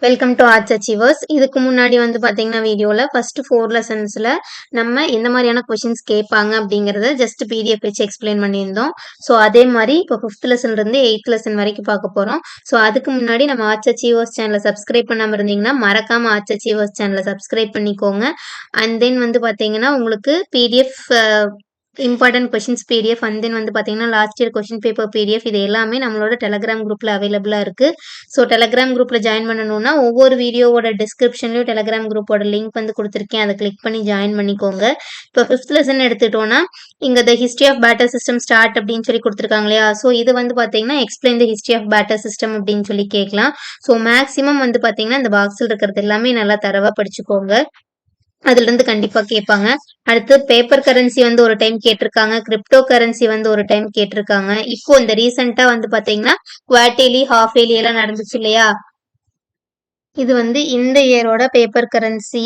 Welcome to arts achievers. இதுக்கு முன்னாடி பார்த்தீங்கன்னா வீடியோவில் ஃபர்ஸ்ட் 4 லெசன்ஸில் நம்ம எந்த மாதிரியான கொஷின்ஸ் கேட்பாங்க அப்படிங்கிறத ஜஸ்ட் பிடிஎஃப் வச்சு எக்ஸ்பிளைன் பண்ணியிருந்தோம். ஸோ அதே மாதிரி இப்போ 5th லெசன்லேருந்து 8th லெசன் வரைக்கும் பார்க்க போகிறோம். ஸோ அதுக்கு முன்னாடி நம்ம ஆர்ட்ஸ் அச்சீவர்ஸ் சேனலை சப்ஸ்கிரைப் பண்ணாமல் இருந்தீங்கன்னா மறக்காமல் ஆர்ட்ஸ் அச்சீவர்ஸ் சேனலை சப்ஸ்கிரைப் பண்ணிக்கோங்க. அண்ட் தென் பார்த்தீங்கன்னா உங்களுக்கு PDF important questions PDF and then பார்த்தீங்கன்னா last year question paper PDF இது எல்லாமே நம்மளோட டெலகிராம் குரூப்பில் அவைலபிளாக இருக்குது. ஸோ டெலகிராம் குரூப்பில் ஜாயின் பண்ணணும்னா ஒவ்வொரு வீடியோவோட டிஸ்கிரிப்ஷன்லையும் டெலகிராம் குரூப்போட லிங்க் கொடுத்துருக்கேன். அதை கிளிக் பண்ணி ஜாயின் பண்ணிக்கோங்க. இப்போ 5th லெசன் எடுத்துட்டோன்னா இங்கே the history of barter system start அப்படின்னு சொல்லி கொடுத்துருக்காங்க இல்லையா. ஸோ இது பார்த்தீங்கன்னா explain the history of barter system அப்படின்னு சொல்லி கேட்கலாம். ஸோ மேக்ஸிமம் பார்த்தீங்கன்னா இந்த பாக்ஸில் இருக்கிறது எல்லாமே நல்லா தரவாக படிச்சுக்கோங்க. அதுல இருந்து கண்டிப்பா கேட்பாங்க. அடுத்து பேப்பர் கரன்சி ஒரு டைம் கேட்டிருக்காங்க. கிரிப்டோ கரன்சி ஒரு டைம் கேட்டிருக்காங்க. இப்போ இந்த ரீசெண்டா பாத்தீங்கன்னா குவார்டர்லி ஹாஃப் இயர்லி எல்லாம் நடந்துச்சு இல்லையா. இது இந்த இயரோட பேப்பர் கரன்சி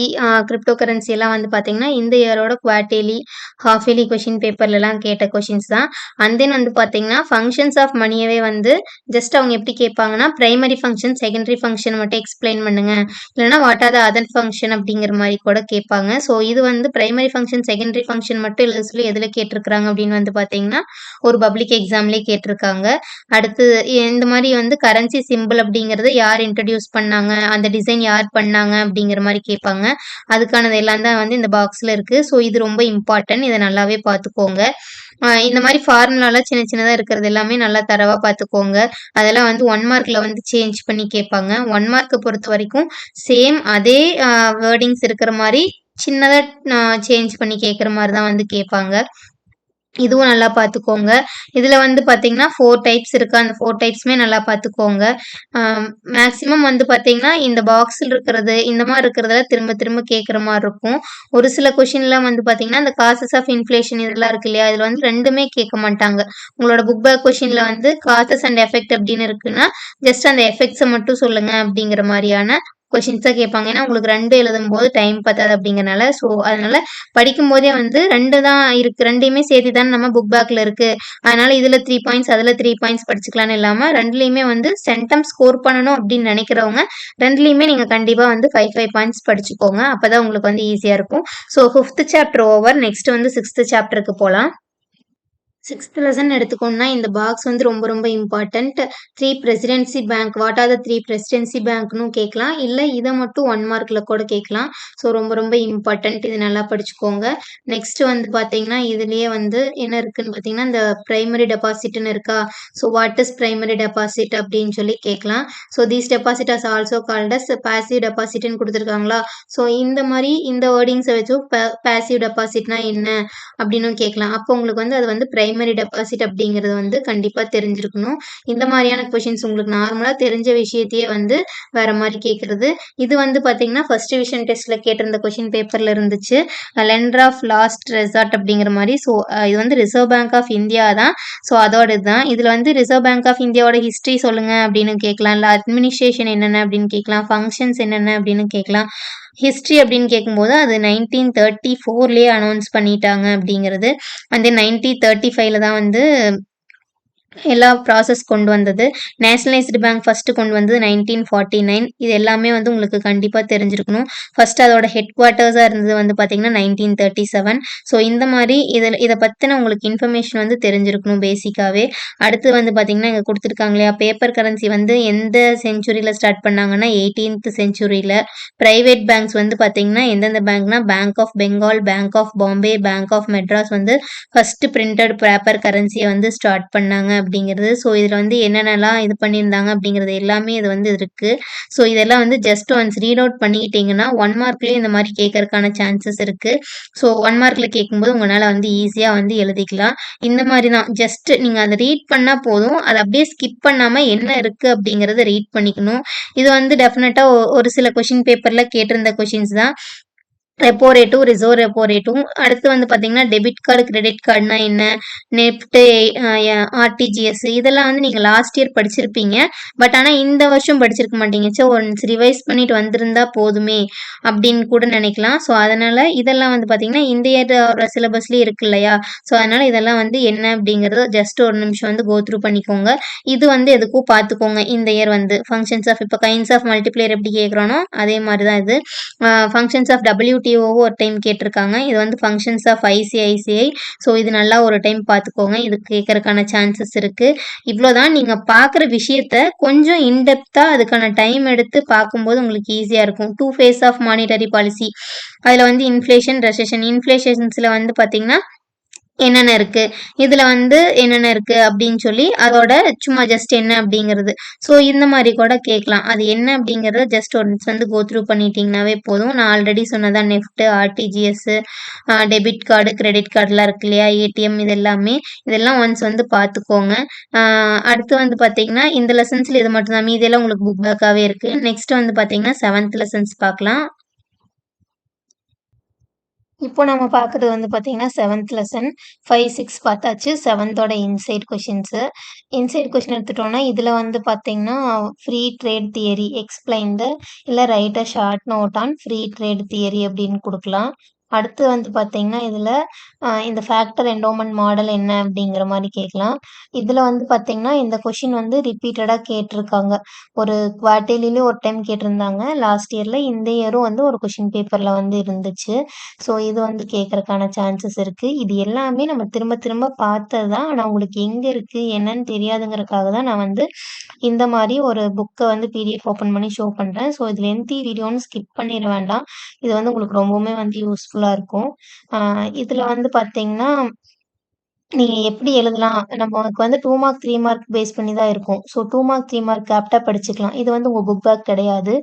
கிரிப்டோ கரன்சி எல்லாம் பார்த்தீங்கன்னா இந்த இயரோட குவார்டர்லி ஹாஃப் இயர்லி கொஷின் பேப்பர்லாம் கேட்ட கொஷின்ஸ் தான். அண்ட் தென் பார்த்தீங்கன்னா ஃபங்க்ஷன்ஸ் ஆஃப் மணியவே ஜஸ்ட் அவங்க எப்படி கேட்பாங்கன்னா பிரைமரி ஃபங்க்ஷன் செகண்டரி ஃபங்க்ஷன் மட்டும் எக்ஸ்பிளைன் பண்ணுங்க, இல்லைன்னா what are the other function அப்படிங்கிற மாதிரி கூட கேட்பாங்க. ஸோ இது பிரைமரி ஃபங்க்ஷன் செகண்டரி ஃபங்க்ஷன் மட்டும் எழுத சொல்லி எதில் கேட்டிருக்கிறாங்க அப்படின்னு பார்த்தீங்கன்னா ஒரு பப்ளிக் எக்ஸாம்லேயே கேட்டிருக்காங்க. அடுத்து இந்த மாதிரி கரன்சி சிம்பிள் அப்படிங்கிறது யார் இன்ட்ரடியூஸ் பண்ணாங்க, அந்த டிசைன் யார் பண்ணாங்க அப்படிங்கிற மாதிரி கேட்பாங்க. அதுக்கானது எல்லாம் தான் இந்த பாக்ஸில் இருக்குது. ஸோ இது ரொம்ப இம்பார்ட்டன்ட், இதை நல்லாவே பார்த்துக்கோங்க. இந்த மாதிரி ஃபார்முலாலாம் சின்ன சின்னதாக இருக்கிறது எல்லாமே நல்லா தரவாக பார்த்துக்கோங்க. அதெல்லாம் 1 மார்க்கில் சேஞ்ச் பண்ணி கேட்பாங்க. 1 மார்க்கை பொறுத்த வரைக்கும் சேம் அதே வேர்டிங்ஸ் இருக்கிற மாதிரி சின்னதாக சேஞ்ச் பண்ணி கேட்குற மாதிரி தான் கேட்பாங்க. இதுவும் நல்லா பார்த்துக்கோங்க. இதில் பார்த்தீங்கன்னா 4 டைப்ஸ் இருக்குது. அந்த 4 டைப்ஸுமே நல்லா பார்த்துக்கோங்க. மேக்ஸிமம் பார்த்தீங்கன்னா இந்த பாக்ஸில் இருக்கிறது இந்த மாதிரி இருக்கிறதுல திரும்ப திரும்ப கேட்குற மாதிரி இருக்கும். ஒரு சில கொஷின்லாம் பார்த்தீங்கன்னா இந்த காசஸ் ஆஃப் இன்ஃப்ளேஷன் இதெல்லாம் இருக்கு இல்லையா, இதில் ரெண்டுமே கேட்க மாட்டாங்க. உங்களோட புக் பேக் கொஷினில் காசஸ் அண்ட் எஃபெக்ட் அப்படின்னு இருக்குன்னா ஜஸ்ட் அந்த எஃபெக்ட்ஸை மட்டும் சொல்லுங்க அப்படிங்கிற மாதிரியான கொஷின்ஸாக கேட்பாங்க. ஏன்னா உங்களுக்கு 2 எழுதும் போது டைம் பத்தாது அப்படிங்கிறனால. ஸோ அதனால படிக்கும் போதே 2 தான் இருக்கு, 2யுமே சேர்த்து தான் நம்ம புக் பேக்ல இருக்கு, அதனால இதுல 3 பாயிண்ட்ஸ் அதுல 3 பாயிண்ட்ஸ் படிச்சுக்கலாம்னு இல்லாம 2லயுமே சென்டம் ஸ்கோர் பண்ணணும் அப்படின்னு நினைக்கிறவங்க 2லயுமே நீங்க கண்டிப்பா 5 பாயிண்ட்ஸ் படிச்சுக்கோங்க. அப்பதான் உங்களுக்கு ஈஸியா இருக்கும். So 5th chapter over. Next 6th சாப்டருக்கு போகலாம். 6th லெசன் எடுத்துக்கோன்னா இந்த பாக்ஸ் ரொம்ப ரொம்ப important. 3 presidency bank, what are the 3 presidency பேங்க்னு கேட்கலாம், இல்லை இதை மட்டும் 1 மார்க்கில் கூட கேட்கலாம். ஸோ ரொம்ப ரொம்ப இம்பார்ட்டன்ட், இது நல்லா படிச்சுக்கோங்க. நெக்ஸ்ட் பார்த்தீங்கன்னா இதுலேயே என்ன இருக்குன்னு பார்த்தீங்கன்னா இந்த பிரைமரி டெபாசிட்னு இருக்கா. So what is primary deposit அப்படின்னு சொல்லி கேட்கலாம். So these deposit as also called as passive டெபாசிட்னு கொடுத்துருக்காங்களா. ஸோ இந்த மாதிரி இந்த வேர்டிங்ஸை வச்சு பாசிவ் டெபாசிட்னா என்ன அப்படின்னு கேட்கலாம். அப்போ உங்களுக்கு அது பிரைமரி டெபாசிட் அப்படிங்கிறது கண்டிப்பா தெரிஞ்சிருக்கணும். இந்த மாதிரியான கொஷின்ஸ் உங்களுக்கு நார்மலா தெரிஞ்ச விஷயத்தையே வேற மாதிரி கேட்கறது. இது பாத்தீங்கன்னா ஃபர்ஸ்ட் டிவிஷன் டெஸ்ட்ல கேட்டிருந்த கொஷின் பேப்பர்ல இருந்துச்சு. லெண்டர் ஆஃப் லாஸ்ட் ரெசார்ட் அப்படிங்கிற மாதிரி. ஸோ இது ரிசர்வ் பேங்க் ஆஃப் இந்தியா தான். ஸோ அதோட இதுதான். இதுல ரிசர்வ் பேங்க் ஆஃப் இந்தியாவோட ஹிஸ்டரி சொல்லுங்க அப்படின்னு கேட்கலாம், இல்லை அட்மினிஸ்ட்ரேஷன் என்னென்ன அப்படின்னு கேட்கலாம், ஃபங்க்ஷன்ஸ் என்னென்ன அப்படின்னு கேட்கலாம். ஹிஸ்ட்ரி அப்படின்னு கேட்கும்போது அது 1934லேயே அனௌன்ஸ் பண்ணிட்டாங்க அப்படிங்கிறது. 1935ல தான் எல்லா ப்ராசஸ் கொண்டு வந்தது. நேஷனலைஸ்டு பேங்க் ஃபர்ஸ்ட் கொண்டு வந்தது 1949. இது எல்லாமே உங்களுக்கு கண்டிப்பாக தெரிஞ்சிருக்கணும். ஃபர்ஸ்ட் அதோட ஹெட் குவார்ட்டர்ஸாக இருந்தது பார்த்தீங்கன்னா 1937. ஸோ இந்த மாதிரி இதை பற்றின உங்களுக்கு இன்ஃபர்மேஷன் தெரிஞ்சிருக்கணும் பேசிக்காகவே. அடுத்து பார்த்தீங்கன்னா இங்கே கொடுத்துருக்காங்க இல்லையா, பேப்பர் கரன்சி எந்த செஞ்சுரியில் ஸ்டார்ட் பண்ணாங்கன்னா 18th செஞ்சுரியில். ப்ரைவேட் பேங்க்ஸ் பார்த்தீங்கன்னா எந்தெந்த பேங்க்னா bank of Bengal, bank of Bombay, bank of Madras first printed paper கரன்சியை ஸ்டார்ட் பண்ணாங்க அப்படிங்கிறது. ஸோ இதில் என்னென்னலாம் இது பண்ணியிருந்தாங்க அப்படிங்கிறது எல்லாமே இது இருக்கு. ஸோ இதெல்லாம் ஜஸ்ட் ஒன்ஸ் ரீட் அவுட் பண்ணிக்கிட்டீங்கன்னா 1 மார்க்லேயே இந்த மாதிரி கேட்கறதுக்கான சான்சஸ் இருக்கு. ஸோ 1 மார்க்கில் கேட்கும்போது உங்களால் ஈஸியாக எழுதிக்கலாம். இந்த மாதிரி தான் ஜஸ்ட் நீங்கள் அதை ரீட் பண்ணால் போதும், அதை அப்படியே ஸ்கிப் பண்ணாமல் என்ன இருக்குது அப்படிங்கிறத ரீட் பண்ணிக்கணும். இது டெஃபினட்டாக ஒரு சில கொஷின் பேப்பரில் கேட்டிருந்த கொஷின்ஸ் தான். ரெப்போ ரேட்டும் ரிசர்வ் ரெப்போ ரேட்டும். அடுத்து வந்து பார்த்தீங்கன்னா டெபிட் கார்டு கிரெடிட் கார்டுனா என்ன, நெஃப்ட்டு, ஆர்டிஜிஎஸ் இதெல்லாம் வந்து நீங்கள் லாஸ்ட் இயர் படிச்சிருப்பீங்க. பட் ஆனால் இந்த வருஷம் படிச்சிருக்க மாட்டீங்க. ஸோ ஒன்ஸ் ரிவைஸ் பண்ணிட்டு வந்திருந்தா போதுமே அப்படின்னு கூட நினைக்கலாம். ஸோ அதனால் இதெல்லாம் வந்து பார்த்தீங்கன்னா இந்த இயரோட சிலபஸ்லேயே இருக்கு இல்லையா. ஸோ அதனால் இதெல்லாம் வந்து என்ன அப்படிங்கிறத ஜஸ்ட் ஒரு நிமிஷம் வந்து கோ த்ரூ பண்ணிக்கோங்க. இது வந்து எதுக்கும் பார்த்துக்கோங்க. இந்த இயர் வந்து ஃபங்க்ஷன்ஸ் ஆஃப் இப்போ கைண்ட்ஸ் ஆஃப் மல்டிப்ளேயர் எப்படி கேட்குறோனோ அதே மாதிரி தான் இது. ஃபங்க்ஷன்ஸ் ஆஃப் டபிள்யூடிஓவும் ஒரு டைம் கேட்டிருக்காங்க. இது வந்து ஃபங்க்ஷன்ஸ் ஆஃப் ஐசிஐசிஐ. ஸோ இது நல்லா ஒரு டைம் பார்த்துக்கோங்க. இது கேட்கறதுக்கான சான்சஸ் இருக்குது. இவ்வளோதான். நீங்கள் பார்க்குற விஷயத்த கொஞ்சம் இன்டெப்த்தாக அதுக்கான டைம் எடுத்து பார்க்கும்போது உங்களுக்கு ஈஸியாக இருக்கும். 2 ஃபேஸ் ஆஃப் மானிட்டரி பாலிசி. அதில் வந்து இன்ஃப்ளேஷன், ரெசெஷன். இன்ஃப்ளேஷன்ஸில் வந்து பார்த்தீங்கன்னா என்னென்ன இருக்கு, இதுல வந்து என்னென்ன இருக்கு அப்படின்னு சொல்லி அதோட சும்மா ஜஸ்ட் என்ன அப்படிங்கிறது. ஸோ இந்த மாதிரி கூட கேட்கலாம். அது என்ன அப்படிங்கிறத ஜஸ்ட் ஒன்ஸ் வந்து கோ த்ரூ பண்ணிட்டீங்கன்னாவே போதும். நான் ஆல்ரெடி சொன்னதான் NEFT, RTGS, debit card, credit கார்டுலாம் இருக்கு இல்லையா, ஏடிஎம், இது எல்லாமே இதெல்லாம் ஒன்ஸ் வந்து பார்த்துக்கோங்க. அடுத்து வந்து பார்த்தீங்கன்னா இந்த லெசன்ஸ்ல இது மட்டும் தான், மீதியெல்லாம் உங்களுக்கு புக் பேக்காகவே இருக்கு. நெக்ஸ்ட் வந்து பார்த்தீங்கன்னா 7th லெசன்ஸ் பார்க்கலாம். இப்போ நம்ம பார்க்குறது வந்து பார்த்தீங்கன்னா 7th லெசன் 5, 6 பார்த்தாச்சு. 7தோட இன்சைட் கொஷின்ஸு. இன்சைட் கொஷின் எடுத்துட்டோம்னா, இதில் வந்து பார்த்தீங்கன்னா ஃப்ரீ ட்ரேட் தியரி எக்ஸ்பிளைன்டு, இல்லை write a short note on free trade theory அப்படின்னு கொடுக்கலாம். அடுத்து வந்து பார்த்தீங்கன்னா, இதில் இந்த ஃபேக்டர் என்டோமெண்ட் மாடல் என்ன அப்படிங்கிற மாதிரி கேட்கலாம். இதில் வந்து பார்த்தீங்கன்னா, இந்த கொஷின் வந்து ரிப்பீட்டடாக கேட்டிருக்காங்க. ஒரு குவார்ட்டர்லிலையும் ஒரு டைம் கேட்டிருந்தாங்க லாஸ்ட் இயரில். இந்த இயரும் வந்து ஒரு கொஷின் பேப்பரில் வந்து இருந்துச்சு. ஸோ இது வந்து கேட்கறக்கான சான்சஸ் இருக்குது. இது எல்லாமே நம்ம திரும்ப திரும்ப பார்த்தது தான். ஆனால் உங்களுக்கு எங்கே இருக்குது என்னன்னு தெரியாதுங்கிறதுக்காக தான் நான் வந்து இந்த மாதிரி ஒரு புக்கை வந்து பிடிஎஃப் ஓப்பன் பண்ணி ஷோ பண்ணுறேன். ஸோ இது லென்த்தி வீடியோன்னு ஸ்கிப் பண்ணிட வேண்டாம். இது வந்து உங்களுக்கு ரொம்பவுமே வந்து யூஸ்ஃபுல்லாக இருக்கும். இதில் வந்து பார்த்தீங்கன்னா நீங்க எப்படி எழுதலாம்? நமக்கு வந்து 2 மார்க், 3 மார்க் பேஸ் பண்ணி தான் இருக்கும். ஸோ 2 மார்க், 3 மார்க் ஆப்ட்டா படிச்சுக்கலாம். இது வந்து உங்க புக் பேக் கிடையாது.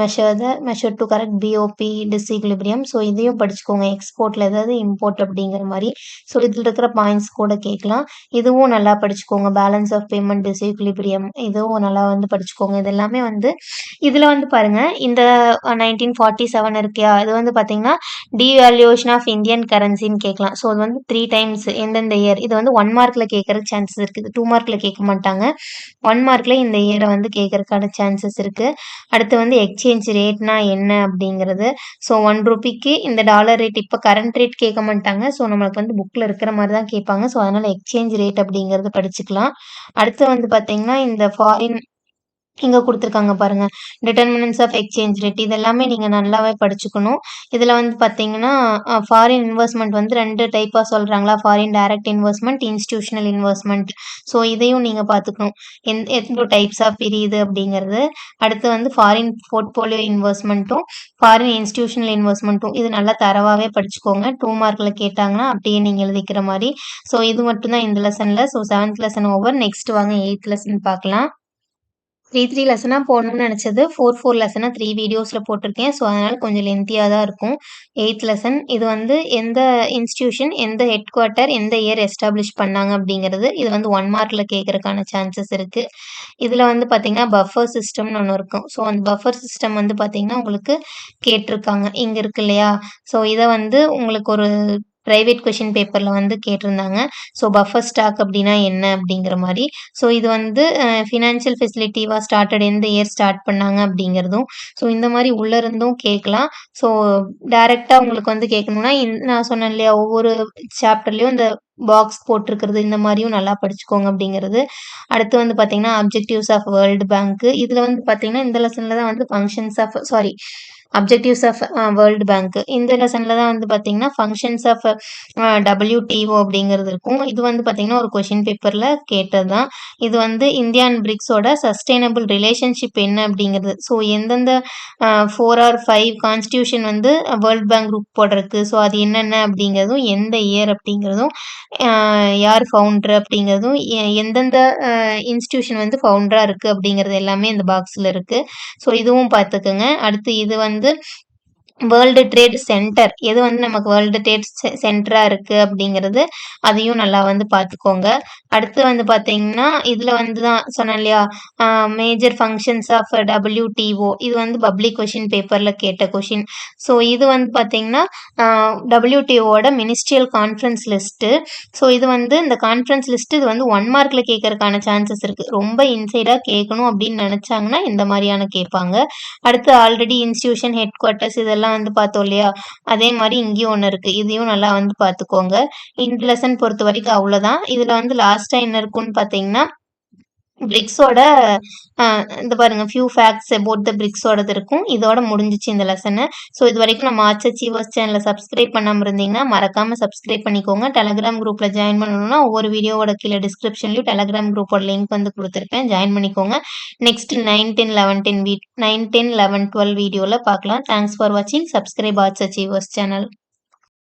Measure to correct BOP, disequilibrium. So இதையும் படிச்சுக்கோங்க. எக்ஸ்போர்ட்ல ஏதாவது இம்போர்ட் அப்படிங்கிற மாரி. ஸோ இதில இருக்கிற பாயிண்ட்ஸ் கூட கேட்கலாம். இதுவும் நல்லா படிச்சுக்கோங்க. பேலன்ஸ் ஆஃப் பேமெண்ட், டிஸ்ஈக்விலிபிரியம் இதுவும் நல்லா வந்து படிச்சுக்கோங்க. இது எல்லாமே வந்து இதில வந்து பாருங்க, இந்த 1947 இருக்கியா, இது வந்து பார்த்தீங்கன்னா, டிவேல்யூவேஷன் ஆஃப் இந்தியன் கரன்சின்னு கேட்கலாம். ஸோ அது வந்து 3 டைம்ஸ் எந்தெந்த இயர் இது வந்து 1 மார்க்ல கேட்கறக்கு சான்சஸ் இருக்குது. 2 மார்க்ல கேட்க மாட்டாங்க. 1 மார்க்ல இந்த இயரை வந்து கேட்கறக்கான சான்சஸ் இருக்கு. அடுத்து வந்து எக்ஸ்சேஞ்ச் ரேட்னா என்ன அப்படிங்கிறது. ஸோ 1 ரூபிக்கு இந்த டாலர் ரேட் இப்போ கரண்ட் ரேட் கேட்க மாட்டாங்க. ஸோ நம்மளுக்கு வந்து புக்கில் இருக்கிற மாதிரி தான் கேட்பாங்க. ஸோ அதனால எக்ஸ்சேஞ்ச் ரேட் அப்படிங்கிறது படிச்சுக்கலாம். அடுத்து வந்து பார்த்தீங்கன்னா இந்த ஃபாரின் இங்க குடுத்துருக்காங்க பாருங்க. டிட்டர்மினன்ட்ஸ் ஆஃப் எக்ஸ்சேஞ்ச் ரேட் இது எல்லாமே நீங்க நல்லாவே படிச்சுக்கணும். இதுல வந்து பார்த்தீங்கன்னா, ஃபாரின் இன்வெஸ்ட்மென்ட் வந்து 2 டைப்பா சொல்றாங்களா? Foreign direct investment, institutional investment. So இதையும் நீங்க பார்த்துக்கணும். எந்த டைப்ஸ் ஆஃப் பிரியுது அப்படிங்கிறது. அடுத்து வந்து ஃபாரின் போர்ட்ஃபோலியோ இன்வெஸ்ட்மென்ட்டும், ஃபாரின் இன்ஸ்டிடியூஷனல் இன்வெஸ்ட்மென்ட்டும் இது நல்லா தரவாவே படிச்சுக்கோங்க. 2 மார்க்ல கேட்டாங்கன்னா அப்படியே நீங்க எழுதிக்கிற மாரி. ஸோ இது மட்டும் தான் இந்த லெசன்ல. So 7th lesson over. Next வாங்க 8th லெசன் பார்க்கலாம். 3 லெசனா போடணும்னு நினச்சது 4 லெசனா 3 வீடியோஸ்ல போட்டிருக்கேன். ஸோ அதனால கொஞ்சம் லென்த்தியா தான் இருக்கும். 8th லெசன் இது வந்து எந்த இன்ஸ்டிடியூஷன், எந்த ஹெட் குவார்ட்டர், எந்த இயர் எஸ்டாப்ளிஷ் பண்ணாங்க அப்படிங்கிறது. இது வந்து 1 மார்க்ல கேட்கறக்கான சான்சஸ் இருக்கு. இதுல வந்து பார்த்தீங்கன்னா, பஃபர் சிஸ்டம்னு ஒண்ணு இருக்கும். ஸோ அந்த பஃபர் சிஸ்டம் வந்து பார்த்தீங்கன்னா, உங்களுக்கு கேட்டிருக்காங்க. இங்க இருக்கு இல்லையா? ஸோ இத வந்து உங்களுக்கு ஒரு பிரைவேட் கொஷின் பேப்பர்ல வந்து கேட்டிருந்தாங்க. ஸோ பஃபர் ஸ்டாக் அப்படின்னா என்ன அப்படிங்கிற மாரி. ஸோ இது வந்து ஃபினான்ஷியல் ஃபெசிலிட்டிவா ஸ்டார்டட் எந்த இயர் ஸ்டார்ட் பண்ணாங்க அப்படிங்கிறதும். ஸோ இந்த மாரி உள்ள இருந்தும் கேட்கலாம். ஸோ டைரக்ட்டா உங்களுக்கு வந்து கேட்கணும்னா, நான் சொன்னேன் இல்லையா? ஒவ்வொரு சாப்டர்லயும் இந்த பாக்ஸ் போட்டிருக்கிறது இந்த மாரியும் நல்லா படிச்சுக்கோங்க அப்படிங்கிறது. அடுத்து வந்து பார்த்தீங்கன்னா, அப்ஜெக்டிவ்ஸ் ஆஃப் வேர்ல்டு பேங்க். இதுல வந்து பார்த்தீங்கன்னா, இந்த லெசன்ல தான் வந்து functions of objectives of world bank. இந்த லெசன்ல தான் வந்து பார்த்தீங்கன்னா, ஃபங்ஷன்ஸ் ஆஃப் WTO அப்படிங்கிறது இருக்கும். இது வந்து பார்த்தீங்கன்னா, ஒரு கொஷின் பேப்பர்ல கேட்டது தான். இது வந்து இந்தியா அண்ட் பிரிக்ஸோட சஸ்டைனபிள் ரிலேஷன்ஷிப் என்ன அப்படிங்கிறது. ஸோ எந்தெந்த 4 ஆர் 5 கான்ஸ்டியூஷன் வந்து வேர்ல்ட் பேங்க் குரூப் போடுறதுக்கு. ஸோ அது என்னென்ன அப்படிங்கிறதும், எந்த இயர் அப்படிங்கிறதும், யார் ஃபவுண்டர் அப்படிங்கிறதும், எந்தெந்த இன்ஸ்டியூஷன் வந்து ஃபவுண்டரா இருக்கு அப்படிங்கிறது எல்லாமே இந்த பாக்ஸ்ல இருக்கு. ஸோ இதுவும் பார்த்துக்கோங்க. அடுத்து இது வந்து வேர்ல்டு ட்ரேட் சென்டர் எது வந்து நமக்கு வேர்ல்டு ட்ரேட் சென்டரா இருக்கு அப்படிங்கிறது அதையும் நல்லா வந்து பார்த்துக்கோங்க. அடுத்து வந்து பார்த்தீங்கன்னா, இதுல வந்து தான் சொன்னேன் இல்லையா? மேஜர் ஃபங்ஷன்ஸ் ஆஃப் WTO இது வந்து பப்ளிக் கொஸ்டின் பேப்பர்ல கேட்ட கொஸ்டின். ஸோ இது வந்து பார்த்தீங்கன்னா, WTOவோட மினிஸ்ட்ரியல் கான்ஃபரன்ஸ் லிஸ்ட்டு. ஸோ இது வந்து இந்த கான்ஃபரன்ஸ் லிஸ்ட் இது வந்து 1 மார்க்ல கேட்கறதுக்கான சான்சஸ் இருக்கு. ரொம்ப இன்சைடா கேட்கணும் அப்படின்னு நினைச்சாங்கன்னா இந்த மாதிரியான கேட்பாங்க. அடுத்து ஆல்ரெடி இன்ஸ்டிடியூஷன் ஹெட் குவார்ட்டர்ஸ் இதெல்லாம் வந்து பார்த்தோம் இல்லையா? அதே மாரி இங்கேயும் ஒண்ணு இருக்கு. இதையும் நல்லா வந்து பார்த்துக்கோங்க. இந்த லெசன் பொறுத்தவரைக்கும் அவ்வளோதான். இதுல வந்து லாஸ்ட்டா என்ன இருக்கும்னு பார்த்தீங்கன்னா, பிரிக்ஸோட இந்த பாருங்க ஃபியூ ஃபேக்ட்ஸ் அபௌட் த பிரிக்ஸோடது இருக்கும். இதோட முடிஞ்சுச்சு இந்த லெசனு. ஸோ இதுவரைக்கும் நம்ம ஆர்ட்ஸ் அச்சீவர்ஸ் சேனல சப்ஸ்கிரைப் பண்ணாம இருந்தீங்கன்னா, மறக்காம சப்ஸ்கிரைப் பண்ணிக்கோங்க. டெலகிராம் குரூப்ல ஜாயின் பண்ணணும்னா, ஒவ்வொரு வீடியோவோட கீழ டிஸ்கிரிப்ஷன்லயும் டெலகிராம் குரூப்போட லிங்க் வந்து குடுத்துருப்பேன். ஜாயின் பண்ணிக்கோங்க. நெக்ஸ்ட் 9, 10, 11, 10 9, 10, 11, 12 வீடியோல பார்க்கலாம். தேங்க்ஸ் ஃபார் வாட்சிங். Subscribe arts achievers channel.